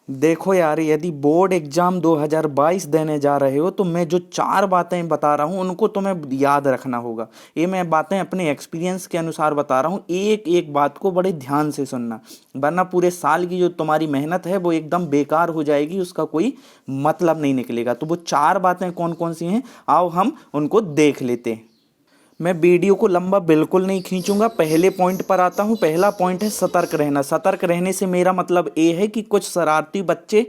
देखो यार, यदि बोर्ड एग्जाम 2022 देने जा रहे हो तो मैं जो 4 बातें बता रहा हूँ उनको तुम्हें याद रखना होगा। ये मैं बातें अपने एक्सपीरियंस के अनुसार बता रहा हूँ, एक एक बात को बड़े ध्यान से सुनना, वरना पूरे साल की जो तुम्हारी मेहनत है वो एकदम बेकार हो जाएगी, उसका कोई मतलब नहीं निकलेगा। तो वो 4 बातें कौन कौन सी हैं, आओ हम उनको देख लेते हैं। मैं वीडियो को लंबा बिल्कुल नहीं खींचूंगा, पहले पॉइंट पर आता हूं। पहला पॉइंट है सतर्क रहना। सतर्क रहने से मेरा मतलब ये है कि कुछ शरारती बच्चे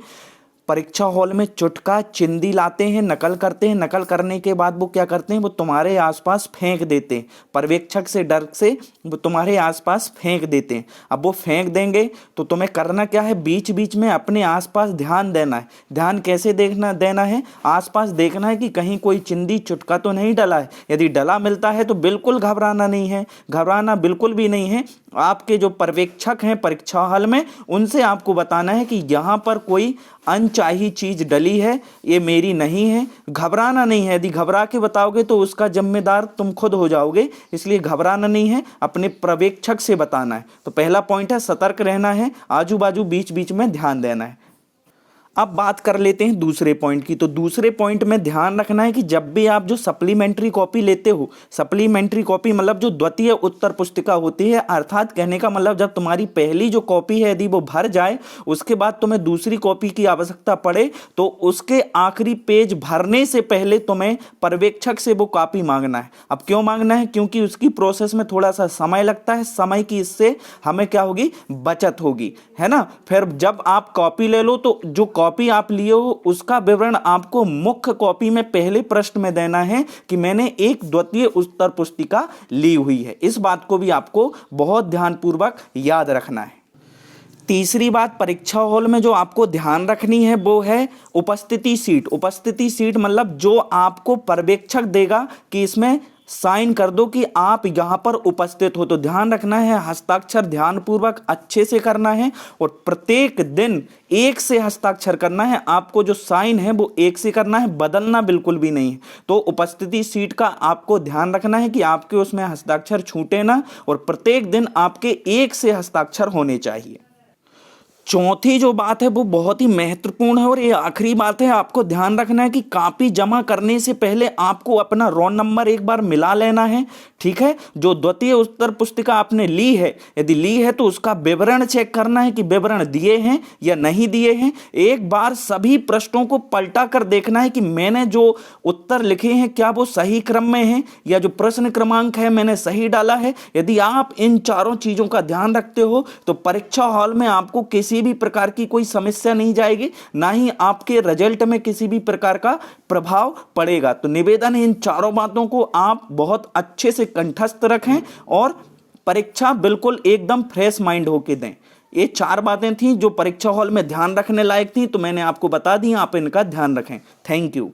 परीक्षा हॉल में चुटका चिंदी लाते हैं, नकल करते हैं। नकल करने के बाद वो क्या करते हैं, वो तुम्हारे आसपास फेंक देते हैं। पर्यवेक्षक से डर से वो तुम्हारे आसपास फेंक देते हैं। अब वो फेंक देंगे तो तुम्हें करना क्या है, बीच बीच में अपने आसपास ध्यान देना है। ध्यान कैसे देखना देना है, आसपास देखना है कि कहीं कोई चिंदी चुटका तो नहीं डला है। यदि डला मिलता है तो बिल्कुल घबराना नहीं है, घबराना बिल्कुल भी नहीं है। आपके जो पर्यवेक्षक हैं परीक्षा हॉल में, उनसे आपको बताना है कि यहाँ पर कोई अनचाही चीज डली है, ये मेरी नहीं है। घबराना नहीं है, यदि घबरा के बताओगे तो उसका जिम्मेदार तुम खुद हो जाओगे, इसलिए घबराना नहीं है, अपने पर्यवेक्षक से बताना है। तो पहला पॉइंट है सतर्क रहना है, आजू बाजू बीच बीच में ध्यान देना है। अब बात कर लेते हैं दूसरे पॉइंट की। तो दूसरे पॉइंट में ध्यान रखना है कि जब भी आप जो सप्लीमेंट्री कॉपी लेते हो, सप्लीमेंट्री कॉपी मतलब जो द्वितीय उत्तर पुस्तिका होती है, अर्थात कहने का मतलब जब तुम्हारी पहली जो कॉपी है यदि वो भर जाए, उसके बाद तुम्हें दूसरी कॉपी की आवश्यकता पड़े, तो उसके आखिरी पेज भरने से पहले तुम्हें पर्यवेक्षक से वो कॉपी मांगना है। अब क्यों मांगना है, क्योंकि उसकी प्रोसेस में थोड़ा सा समय लगता है, समय की इससे हमें क्या होगी, बचत होगी, है ना। फिर जब आप कॉपी ले लो तो जो कॉपी आप लिए हो उसका विवरण आपको मुख्य कॉपी में पहले पृष्ठ में देना है कि मैंने एक द्वितीय उत्तर पुस्तिका ली हुई है। इस बात को भी आपको बहुत ध्यानपूर्वक याद रखना है। तीसरी बात परीक्षा हॉल में जो आपको ध्यान रखनी है वो है उपस्थिति सीट। उपस्थिति सीट मतलब जो आपको पर्यवेक्षक देगा कि इसमें साइन कर दो कि आप यहां पर उपस्थित हो। तो ध्यान रखना है, हस्ताक्षर ध्यानपूर्वक अच्छे से करना है और प्रत्येक दिन एक से हस्ताक्षर करना है। आपको जो साइन है वो एक से करना है, बदलना बिल्कुल भी नहीं है। तो उपस्थिति सीट का आपको ध्यान रखना है कि आपके उसमें हस्ताक्षर छूटे ना, और प्रत्येक दिन आपके एक से हस्ताक्षर होने चाहिए। चौथी जो बात है वो बहुत ही महत्वपूर्ण है और ये आखिरी बात है, आपको ध्यान रखना है कि कॉपी जमा करने से पहले आपको अपना रोल नंबर एक बार मिला लेना है, ठीक है। जो द्वितीय उत्तर पुस्तिका आपने ली है, यदि ली है तो उसका विवरण चेक करना है कि विवरण दिए हैं या नहीं दिए हैं। एक बार सभी प्रश्नों को पलटा कर देखना है कि मैंने जो उत्तर लिखे हैं क्या वो सही क्रम में हैं, या जो प्रश्न क्रमांक है मैंने सही डाला है। यदि आप इन चारों चीजों का ध्यान रखते हो तो परीक्षा हॉल में आपको किसी भी प्रकार की कोई समस्या नहीं जाएगी, ना ही आपके रिजल्ट में किसी भी प्रकार का प्रभाव पड़ेगा। तो निवेदन है इन चारों बातों को आप बहुत अच्छे से कंठस्थ रखें और परीक्षा बिल्कुल एकदम फ्रेश माइंड होके दें। ये 4 बातें थी जो परीक्षा हॉल में ध्यान रखने लायक थी, तो मैंने आपको बता दी, आप इनका ध्यान रखें। Thank you.